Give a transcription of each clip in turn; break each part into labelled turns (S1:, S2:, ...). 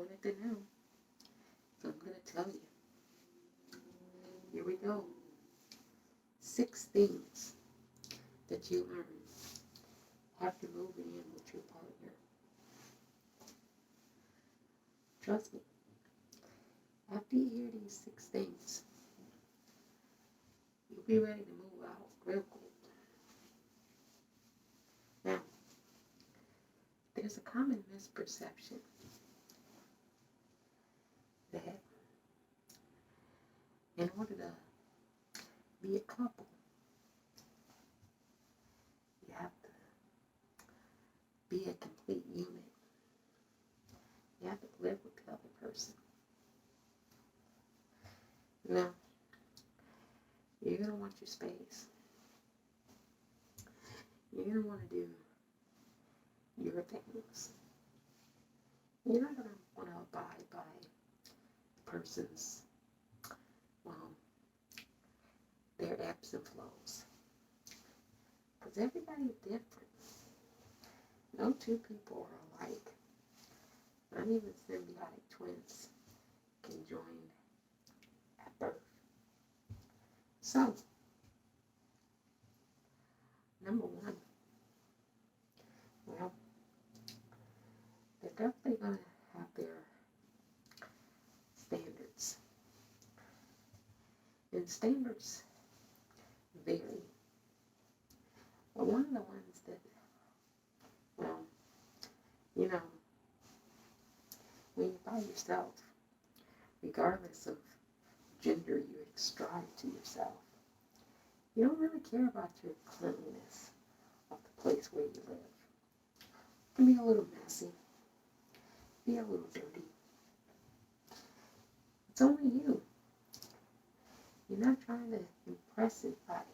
S1: wanted to know, so I'm going to tell you. Here we go. 6 things that you learn after moving in with your partner. Trust me, after you hear these 6 things, you'll be ready to move out real quick. Now, there's a common misperception that in order to be a couple, you have to be a complete unit. You have to live with the other person. Now, you're going to want your space. You're going to want to do your things. You're not going to want to abide by the person's, their ebbs and flows. Because everybody's different. No 2 people are alike. Not even symbiotic twins can join at birth. So, number 1, well, they're definitely going to have their standards. And standards vary. But one of the ones that, well, you know, when you're by yourself, regardless of gender you ascribe to yourself, you don't really care about your cleanliness of the place where you live. It can be a little messy, be a little dirty. It's only you. You're not trying to impress anybody.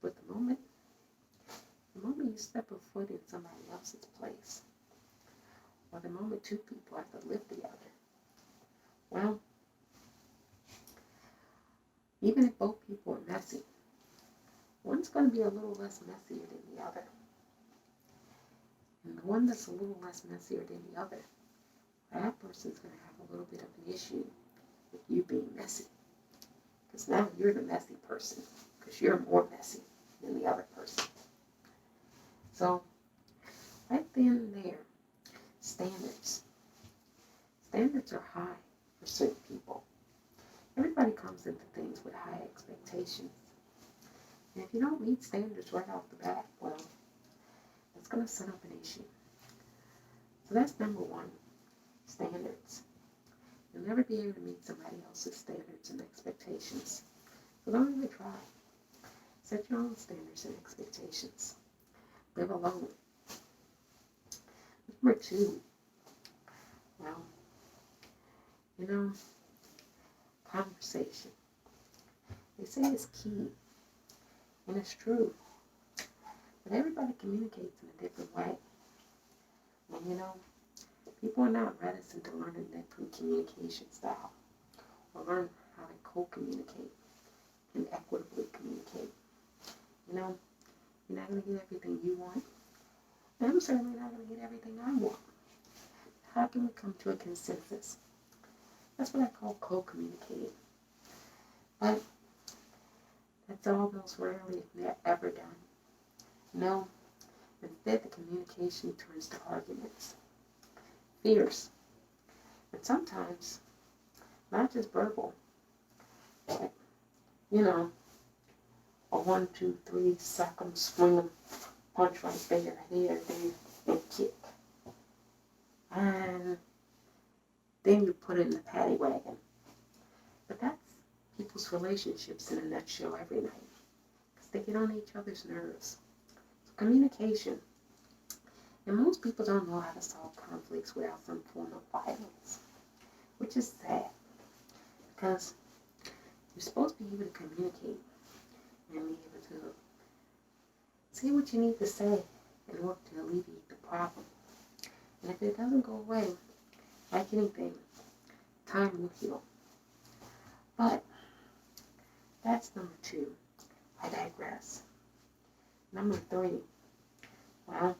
S1: But the moment you step a foot in somebody else's place, or the moment 2 people have to live together, well, even if both people are messy, one's going to be a little less messier than the other. And the one that's a little less messier than the other, that person's going to have a little bit of an issue with you being messy. Because now you're the messy person, because you're more messy than the other person. So, right then and there, standards. Standards are high for certain people. Everybody comes into things with high expectations. And if you don't meet standards right off the bat, well, it's going to set up an issue. So that's number 1, standards. You'll never be able to meet somebody else's standards and expectations. So don't even try. Set your own standards and expectations. Live alone. Number 2, well, you know, conversation. They say it's key, and it's true. But everybody communicates in a different way. And you know, people are not reticent to learn a different communication style, or learn how to co-communicate and equitably communicate. You know, you're not going to get everything you want, and I'm certainly not going to get everything I want. How can we come to a consensus? That's what I call co-communicating. But that's almost rarely, if ever, done. No, instead the communication turns to arguments, fears, and sometimes not just verbal, but, you know, a 1, 2, 3, sack 'em, swing 'em, punch right there, here, and kick. And then you put it in the paddy wagon. But that's people's relationships in a nutshell every night. Because they get on each other's nerves. So communication. And most people don't know how to solve conflicts without some form of violence. Which is sad. Because you're supposed to be able to communicate and be able to say what you need to say and work to alleviate the problem. And if it doesn't go away, like anything, time will heal. But that's number 2. I digress. Number 3. Well,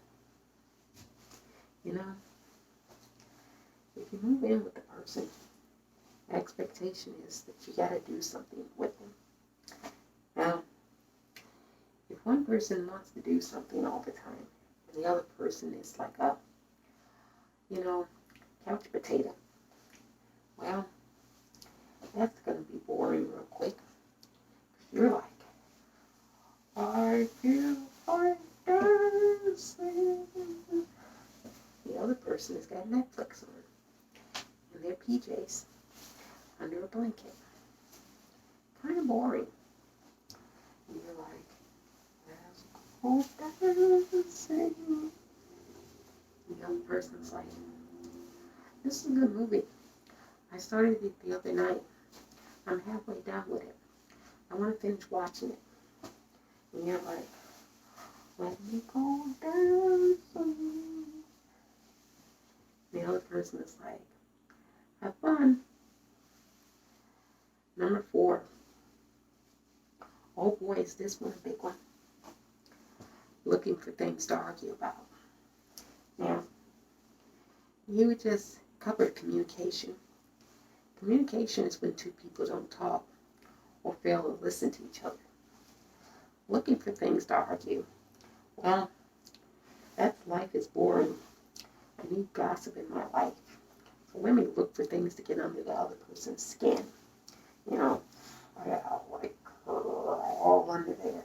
S1: you know, person. The expectation is that you got to do something with them. Now, if one person wants to do something all the time, and the other person is like a, couch potato, well, that's going to be boring real quick. You're like, I feel like dancing. The other person has got Netflix on in their PJs under a blanket. Kind of boring. And you're like, let's go dancing. The other person's like, this is a good movie. I started it the other night. I'm halfway done with it. I want to finish watching it. And you're like, let me go dancing. The other person is like, have fun. Number 4. Oh boy, is this one a big one. Looking for things to argue about. Now, you just covered communication. Communication is when two people don't talk or fail to listen to each other. Looking for things to argue. Well, that's life is boring. I need gossip in my life. So let me look for things to get under the other person's skin. I got like all under there.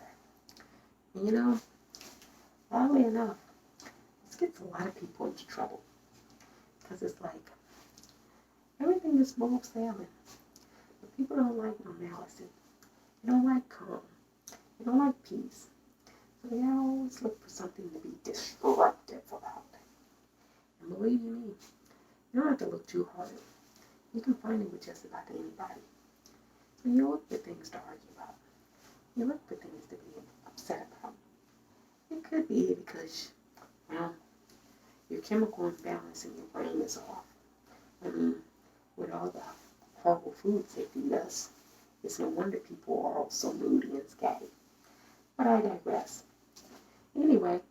S1: And oddly enough, this gets a lot of people into trouble. Because it's like, everything is smooth sailing. But people don't like normalcy. They don't like calm. They don't like peace. So they always look for something to be disruptive about. And believe you me, you don't have to look too hard. You can find it with just about anybody. So you look for things to argue about. You look for things to be upset about. It could be because, your chemical imbalance in your brain is off. With all the horrible foods they feed us, it's no wonder people are all so moody and scatty. But I digress. Anyway,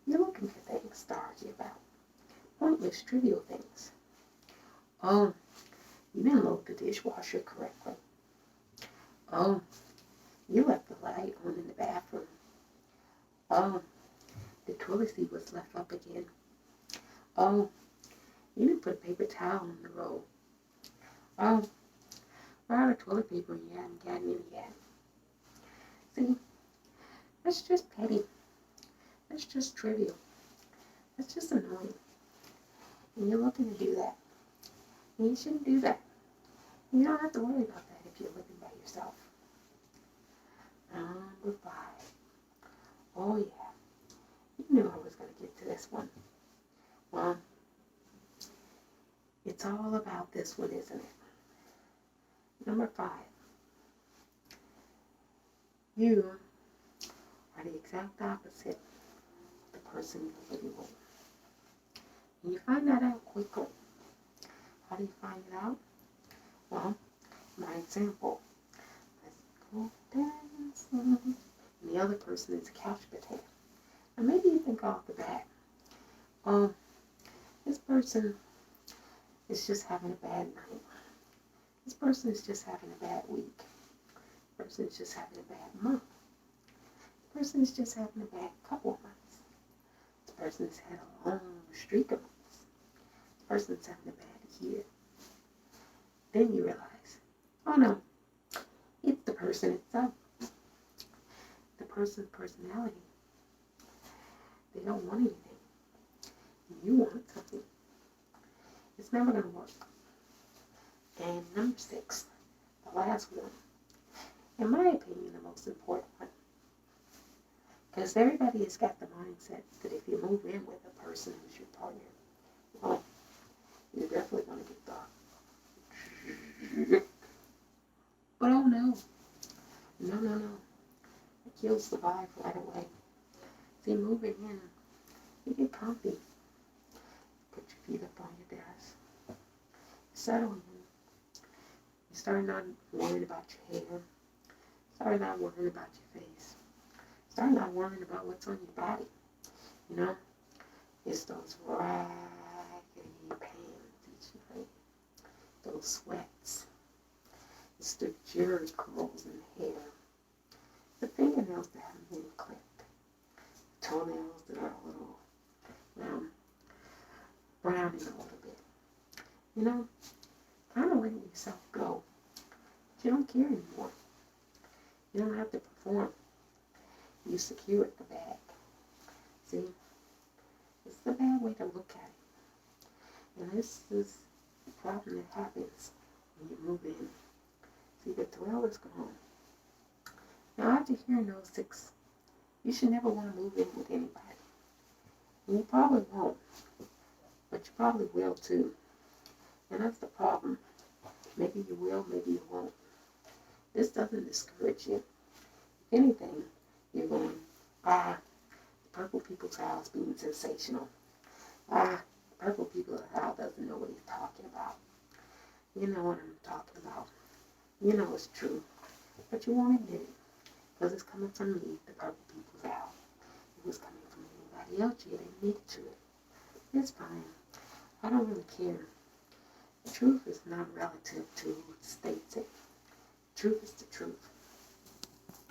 S1: you're looking for things to argue about. Pointless, trivial things. Oh, you didn't load the dishwasher correctly. Oh, you left the light on in the bathroom. Oh, the toilet seat was left up again. Oh, you didn't put a paper towel on the roll. Oh, we're out of toilet paper and you haven't gotten any yet. See, that's just petty. That's just trivial. That's just annoying. And you're looking to do that. And you shouldn't do that. You don't have to worry about that if you're living by yourself. Number 5. Oh yeah. You knew I was going to get to this one. Well, it's all about this one, isn't it? Number 5. You are the exact opposite of the person you're living with. And you find that out quickly. How do you find it out? Well, my example. Let's go dancing. And the other person is a couch potato. And maybe you think off the bat, this person is just having a bad night. This person is just having a bad week. This person is just having a bad month. This person is just having a bad couple of months. This person has had a long streak of months. This person is having a bad year. Then you realize, oh no, it's the person itself. The person's personality. They don't want anything. You want something. It's never going to work. And number 6, the last one, in my opinion, the most important one. Because everybody has got the mindset that if you move in with a person who's your partner, well, you're definitely going to get the... But oh no. No. It kills the vibe right away. See, moving in, you get comfy. Put your feet up on your desk. Settle in. You start not worrying about your hair. Start not worrying about your face. Start not worrying about what's on your body. It's those raggedy pains each night. those sweats. It's the jerry curls in the hair. The fingernails that haven't been clipped. Toenails that are a little browning a little bit. You know, kind of letting yourself go. You don't care anymore. You don't have to perform. You secured the bag. See? It's the bad way to look at it. And this is the problem that happens when you move in. See, the thrill is gone. Now, after hearing those 6, you should never want to move in with anybody. And you probably won't. But you probably will too. And that's the problem. Maybe you will, maybe you won't. This doesn't discourage you. If anything, you're going, the purple people's house being sensational. Purple people's house doesn't know what he's talking about. You know what I'm talking about. You know it's true. But you won't admit it. Because it's coming from me, the purple people's house. If it was coming from anybody else, you'd admit to it. It's fine. I don't really care. The truth is not relative to who states it. Truth is the truth.